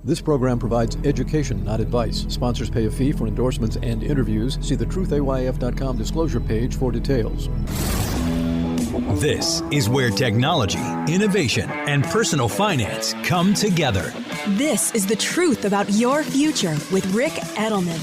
This program provides education, not advice. Sponsors pay a fee for endorsements and interviews. See the truthayf.com disclosure page for details. This is where technology, innovation, and personal finance come together. This is the truth about your future with Rick Edelman.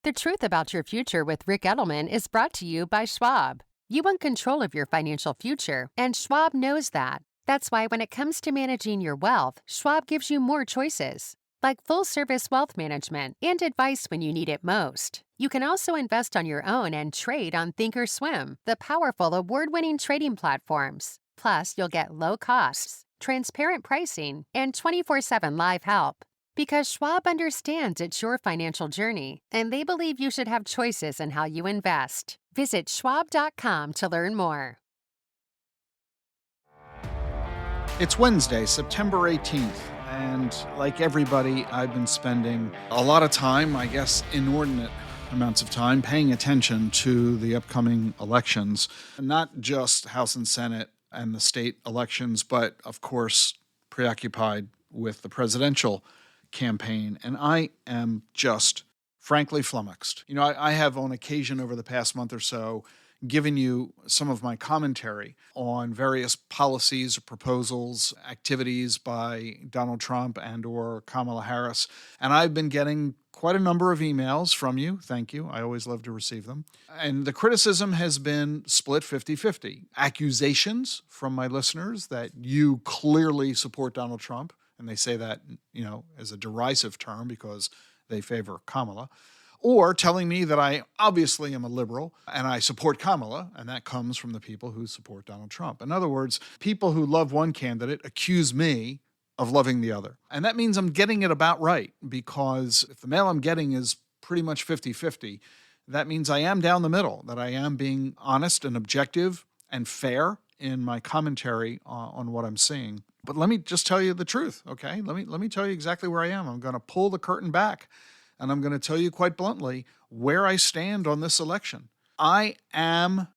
The Truth About Your Future with Rick Edelman is brought to you by Schwab. You want control of your financial future, and Schwab knows that. That's why when it comes to managing your wealth, Schwab gives you more choices, like full-service wealth management and advice when you need it most. You can also invest on your own and trade on Thinkorswim, the powerful award-winning trading platforms. Plus, you'll get low costs, transparent pricing, and 24/7 live help. Because Schwab understands it's your financial journey, and they believe you should have choices in how you invest. Visit schwab.com to learn more. It's Wednesday, September 18th, and like everybody, I've been spending a lot of time, I guess inordinate amounts of time, paying attention to the upcoming elections, not just House and Senate and the state elections, but of course preoccupied with the presidential campaign, and I am just frankly flummoxed. You know, I have on occasion over the past month or so given you some of my commentary on various policies, proposals, activities by Donald Trump and or Kamala Harris, and I've been getting quite a number of emails from you. Thank you. I always love to receive them. And the criticism has been split 50-50. Accusations from my listeners that you clearly support Donald Trump, and they say that, you know, as a derisive term because they favor Kamala, or telling me that I obviously am a liberal and I support Kamala, and that comes from the people who support Donald Trump. In other words, people who love one candidate accuse me of loving the other. And that means I'm getting it about right, because if the mail I'm getting is pretty much 50-50, that means I am down the middle, that I am being honest and objective and fair in my commentary on what I'm seeing. But let me just tell you the truth, okay? Let me tell you exactly where I am. I'm going to pull the curtain back, and I'm going to tell you quite bluntly where I stand on this election. I am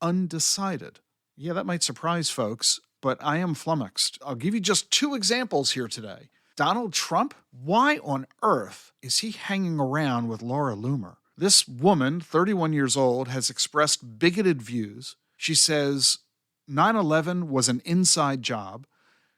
undecided. Yeah, that might surprise folks, but I am flummoxed. I'll give you just two examples here today. Donald Trump, why on earth is he hanging around with Laura Loomer? This woman, 31 years old, has expressed bigoted views. She says 9/11 was an inside job.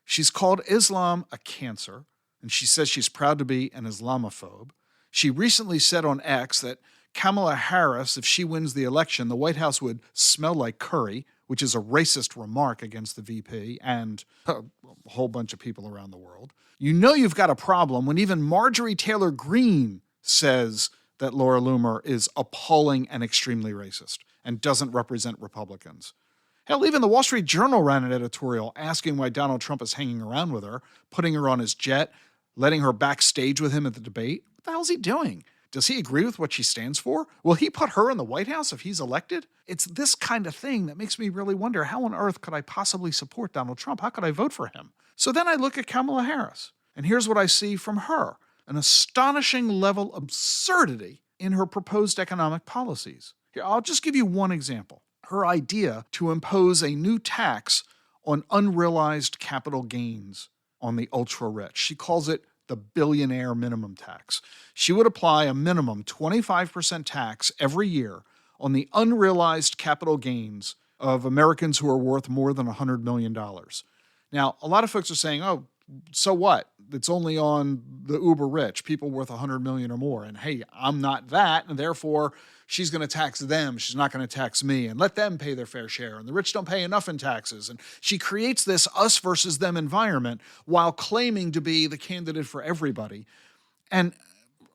She's called Islam a cancer, and she says she's proud to be an Islamophobe. She recently said on X that Kamala Harris, if she wins the election, the White House would smell like curry, which is a racist remark against the VP and a whole bunch of people around the world. You know you've got a problem when even Marjorie Taylor Greene says that Laura Loomer is appalling and extremely racist and doesn't represent Republicans. Hell, even the Wall Street Journal ran an editorial asking why Donald Trump is hanging around with her, putting her on his jet, letting her backstage with him at the debate. What the hell's he doing? Does he agree with what she stands for? Will he put her in the White House if he's elected? It's this kind of thing that makes me really wonder, how on earth could I possibly support Donald Trump? How could I vote for him? So then I look at Kamala Harris, and here's what I see from her: an astonishing level of absurdity in her proposed economic policies. Here, I'll just give you one example. Her idea to impose a new tax on unrealized capital gains on the ultra-rich. She calls it the billionaire minimum tax. She would apply a minimum 25% tax every year on the unrealized capital gains of Americans who are worth more than $100 million. Now, a lot of folks are saying, oh, so what? It's only on the uber rich, people worth $100 million or more. And hey, I'm not that, and therefore she's going to tax them. She's not going to tax me, and let them pay their fair share. And the rich don't pay enough in taxes. And she creates this us versus them environment while claiming to be the candidate for everybody. And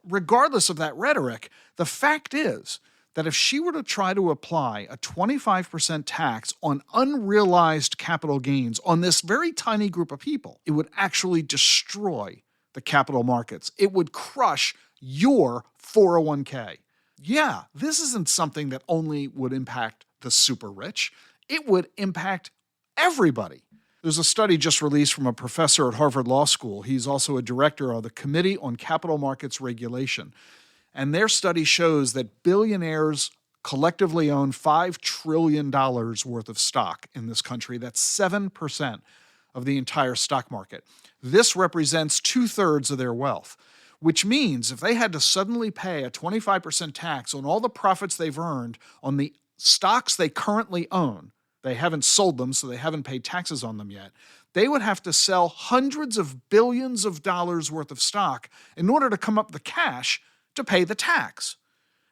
regardless of that rhetoric, the fact is that if she were to try to apply a 25% tax on unrealized capital gains on this very tiny group of people, it would actually destroy the capital markets. It would crush your 401k. Yeah, this isn't something that only would impact the super rich. It would impact everybody. There's a study just released from a professor at Harvard Law School. He's also a director of the Committee on Capital Markets Regulation. And their study shows that billionaires collectively own $5 trillion worth of stock in this country. That's 7% of the entire stock market. This represents 2/3 of their wealth, which means if they had to suddenly pay a 25% tax on all the profits they've earned on the stocks they currently own, they haven't sold them, so they haven't paid taxes on them yet, they would have to sell hundreds of billions of dollars worth of stock in order to come up the cash to pay the tax.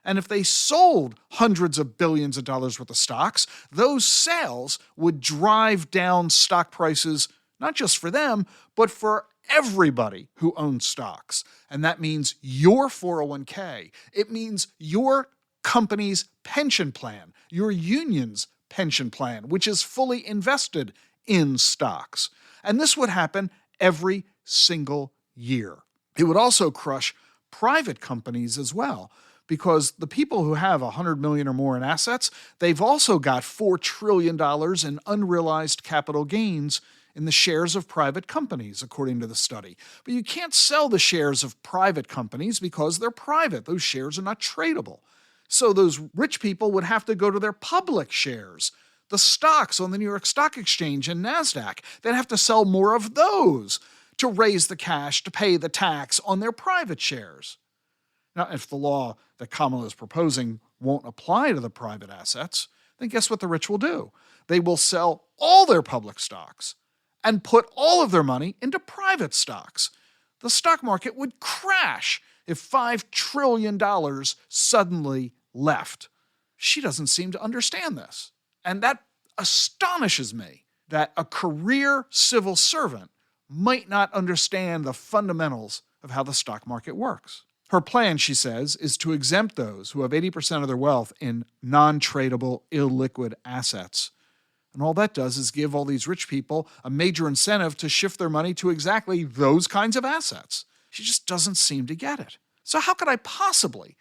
And if they sold hundreds of billions of dollars worth of stocks, those sales would drive down stock prices, not just for them, but for everybody who owns stocks. And that means your 401k. It means your company's pension plan, your union's pension plan, which is fully invested in stocks. And this would happen every single year. It would also crush private companies as well, because the people who have $100 million or more in assets, they've also got $4 trillion in unrealized capital gains in the shares of private companies, according to the study. But you can't sell the shares of private companies because they're private. Those shares are not tradable. So those rich people would have to go to their public shares, the stocks on the New York Stock Exchange and NASDAQ. They'd have to sell more of those to raise the cash to pay the tax on their private shares. Now, if the law that Kamala is proposing won't apply to the private assets, then guess what the rich will do? They will sell all their public stocks and put all of their money into private stocks. The stock market would crash if $5 trillion suddenly left. She doesn't seem to understand this. And that astonishes me, that a career civil servant might not understand the fundamentals of how the stock market works. Her plan, she says, is to exempt those who have 80% of their wealth in non-tradable, illiquid assets. And all that does is give all these rich people a major incentive to shift their money to exactly those kinds of assets. She just doesn't seem to get it. So how could I possibly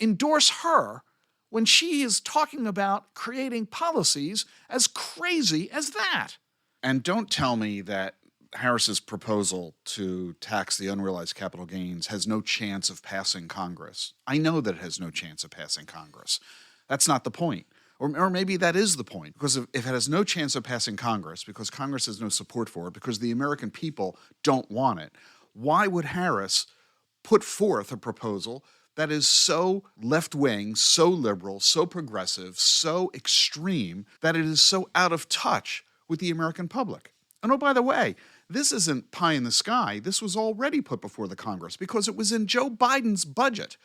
endorse her when she is talking about creating policies as crazy as that? And don't tell me that Harris's proposal to tax the unrealized capital gains has no chance of passing Congress. I know that it has no chance of passing Congress. That's not the point. Or maybe that is the point, because if it has no chance of passing Congress, because Congress has no support for it, because the American people don't want it, why would Harris put forth a proposal that is so left-wing, so liberal, so progressive, so extreme, that it is so out of touch with the American public? And oh, by the way, this isn't pie in the sky. This was already put before the Congress because it was in Joe Biden's budget.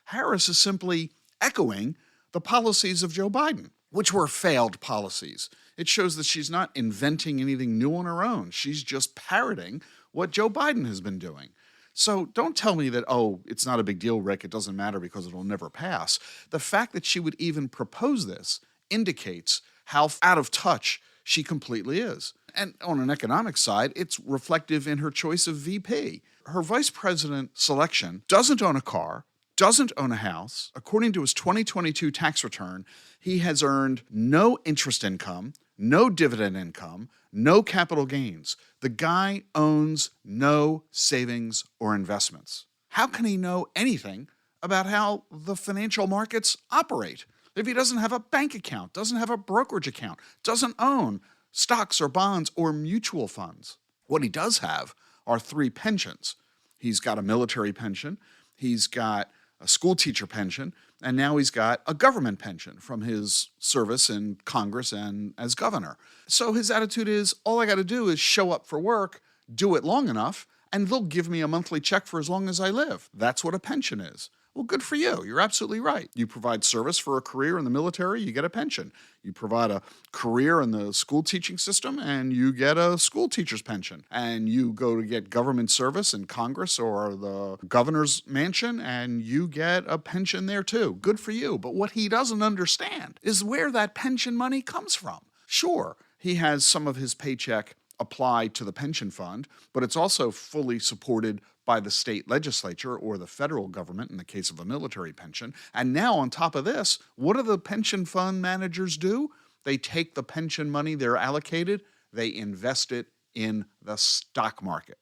Harris is simply echoing the policies of Joe Biden, which were failed policies. It shows that she's not inventing anything new on her own. She's just parroting what Joe Biden has been doing. So don't tell me that, oh, it's not a big deal, Rick, it doesn't matter because it'll never pass. The fact that she would even propose this indicates how out of touch she completely is. And on an economic side, it's reflective in her choice of VP. Her vice president selection doesn't own a car, doesn't own a house. According to his 2022 tax return, he has earned no interest income, no dividend income, no capital gains. The guy owns no savings or investments. How can he know anything about how the financial markets operate if he doesn't have a bank account, doesn't have a brokerage account, doesn't own stocks or bonds or mutual funds? What he does have are 3 pensions. He's got a military pension, he's got a school teacher pension, and now he's got a government pension from his service in Congress and as governor. So his attitude is, all I got to do is show up for work, do it long enough, and they'll give me a monthly check for as long as I live. That's what a pension is. Well, good for you. You're absolutely right. You provide service for a career in the military, you get a pension. You provide a career in the school teaching system, and you get a school teacher's pension. And you go to get government service in Congress or the governor's mansion, and you get a pension there too. Good for you. But what he doesn't understand is where that pension money comes from. Sure, he has some of his paycheck applied to the pension fund, but it's also fully supported by the state legislature or the federal government in the case of a military pension. And now on top of this, what do the pension fund managers do? They take the pension money they're allocated, they invest it in the stock market.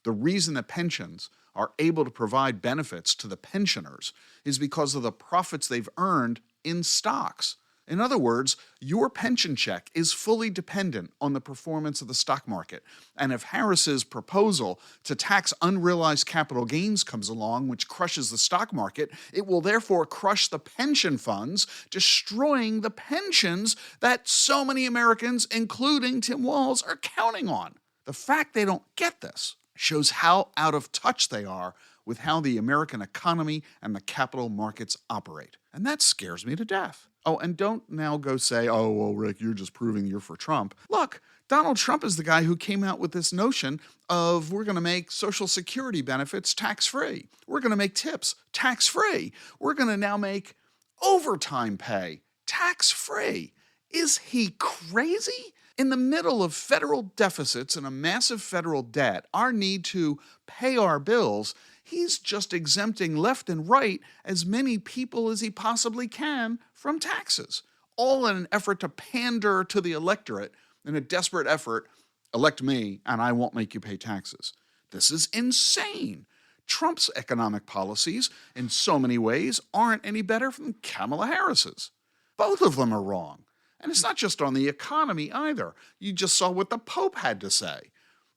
The reason that pensions are able to provide benefits to the pensioners is because of the profits they've earned in stocks. In other words, your pension check is fully dependent on the performance of the stock market. And if Harris's proposal to tax unrealized capital gains comes along, which crushes the stock market, it will therefore crush the pension funds, destroying the pensions that so many Americans, including Tim Walz, are counting on. The fact they don't get this shows how out of touch they are with how the American economy and the capital markets operate. And that scares me to death. Oh, and don't now go say, oh, well, Rick, you're just proving you're for Trump. Look, Donald Trump is the guy who came out with this notion of we're going to make Social Security benefits tax-free. We're going to make tips tax-free. We're going to now make overtime pay tax-free. Is he crazy? In the middle of federal deficits and a massive federal debt, our need to pay our bills, he's just exempting left and right as many people as he possibly can from taxes, all in an effort to pander to the electorate in a desperate effort, elect me and I won't make you pay taxes. This is insane. Trump's economic policies, in so many ways, aren't any better than Kamala Harris's. Both of them are wrong. And it's not just on the economy either. You just saw what the Pope had to say.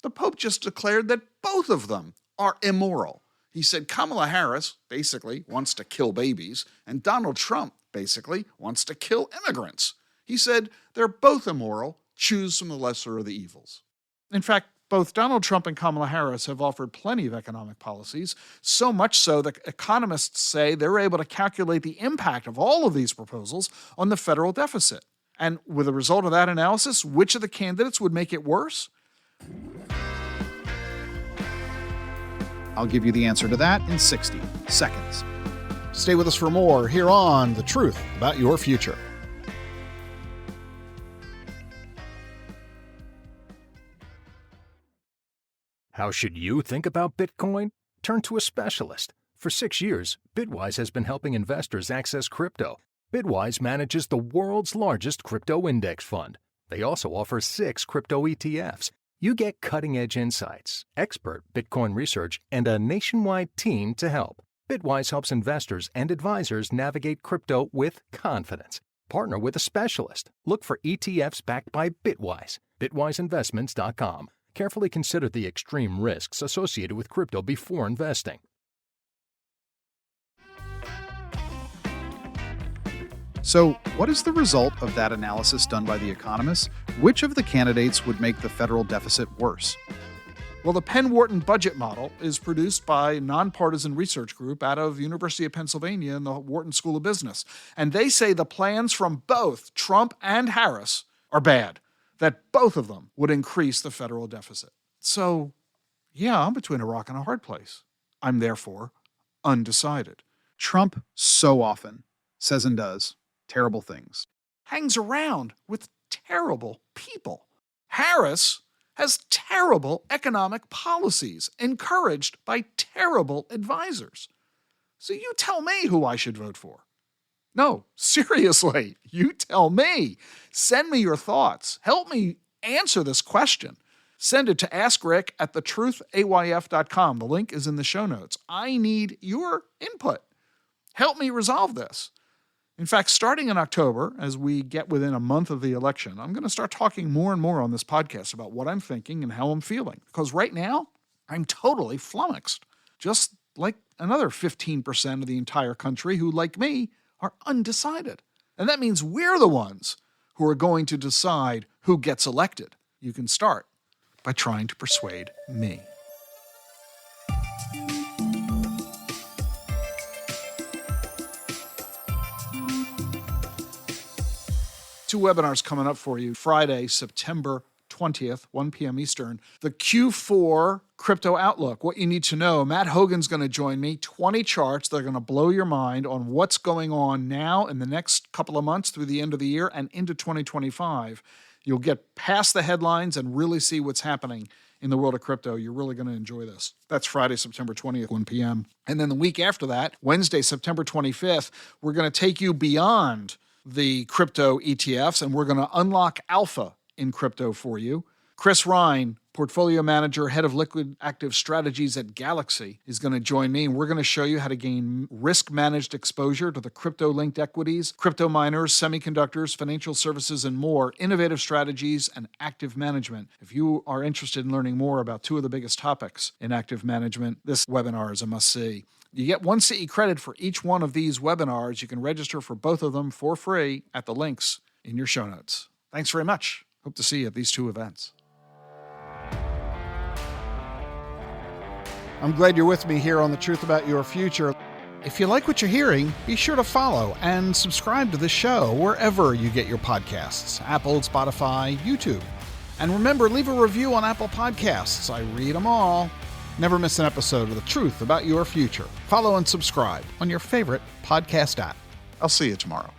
The Pope just declared that both of them are immoral. He said Kamala Harris basically wants to kill babies, and Donald Trump basically wants to kill immigrants. He said they're both immoral. Choose from the lesser of the evils. In fact, both Donald Trump and Kamala Harris have offered plenty of economic policies, so much so that economists say they're able to calculate the impact of all of these proposals on the federal deficit. And with the result of that analysis, which of the candidates would make it worse? I'll give you the answer to that in 60 seconds. Stay with us for more here on The Truth About Your Future. How should you think about Bitcoin? Turn to a specialist. For 6 years, Bitwise has been helping investors access crypto. Bitwise manages the world's largest crypto index fund. They also offer 6 crypto ETFs. You get cutting-edge insights, expert Bitcoin research, and a nationwide team to help. Bitwise helps investors and advisors navigate crypto with confidence. Partner with a specialist. Look for ETFs backed by Bitwise. BitwiseInvestments.com. Carefully consider the extreme risks associated with crypto before investing. So, what is the result of that analysis done by the economists? Which of the candidates would make the federal deficit worse? Well, the Penn-Wharton budget model is produced by a nonpartisan research group out of University of Pennsylvania and the Wharton School of Business. And they say the plans from both Trump and Harris are bad, that both of them would increase the federal deficit. So, yeah, I'm between a rock and a hard place. I'm therefore undecided. Trump so often says and does terrible things. Hangs around with terrible people. Harris has terrible economic policies encouraged by terrible advisors. So you tell me who I should vote for. No, seriously, you tell me. Send me your thoughts. Help me answer this question. Send it to askrick@thetruthayf.com. The link is in the show notes. I need your input. Help me resolve this. In fact, starting in October, as we get within a month of the election, I'm going to start talking more and more on this podcast about what I'm thinking and how I'm feeling. Because right now, I'm totally flummoxed. Just like another 15% of the entire country who, like me, are undecided. And that means we're the ones who are going to decide who gets elected. You can start by trying to persuade me. 2 webinars coming up for you. Friday, September 20th, 1 p.m. Eastern. The Q4 Crypto Outlook, what you need to know. Matt Hogan's going to join me. 20 charts that are going to blow your mind on what's going on now in the next couple of months through the end of the year and into 2025. You'll get past the headlines and really see what's happening in the world of crypto. You're really going to enjoy this. That's Friday, September 20th, 1 p.m. And then the week after that, Wednesday, September 25th, we're going to take you beyond the crypto ETFs, and we're going to unlock alpha in crypto for you. Chris Ryan, portfolio manager, head of liquid active strategies at Galaxy, is going to join me, and we're going to show you how to gain risk-managed exposure to the crypto-linked equities, crypto miners, semiconductors, financial services, and more, innovative strategies, and active management. If you are interested in learning more about two of the biggest topics in active management, this webinar is a must-see. You get 1 CE credit for each one of these webinars. You can register for both of them for free at the links in your show notes. Thanks very much. Hope to see you at these two events. I'm glad you're with me here on The Truth About Your Future. If you like what you're hearing, be sure to follow and subscribe to the show wherever you get your podcasts, Apple, Spotify, YouTube. And remember, leave a review on Apple Podcasts. I read them all. Never miss an episode of The Truth About Your Future. Follow and subscribe on your favorite podcast app. I'll see you tomorrow.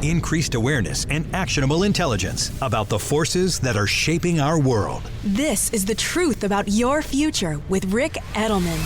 Increased awareness and actionable intelligence about the forces that are shaping our world. This is The Truth About Your Future with Rick Edelman.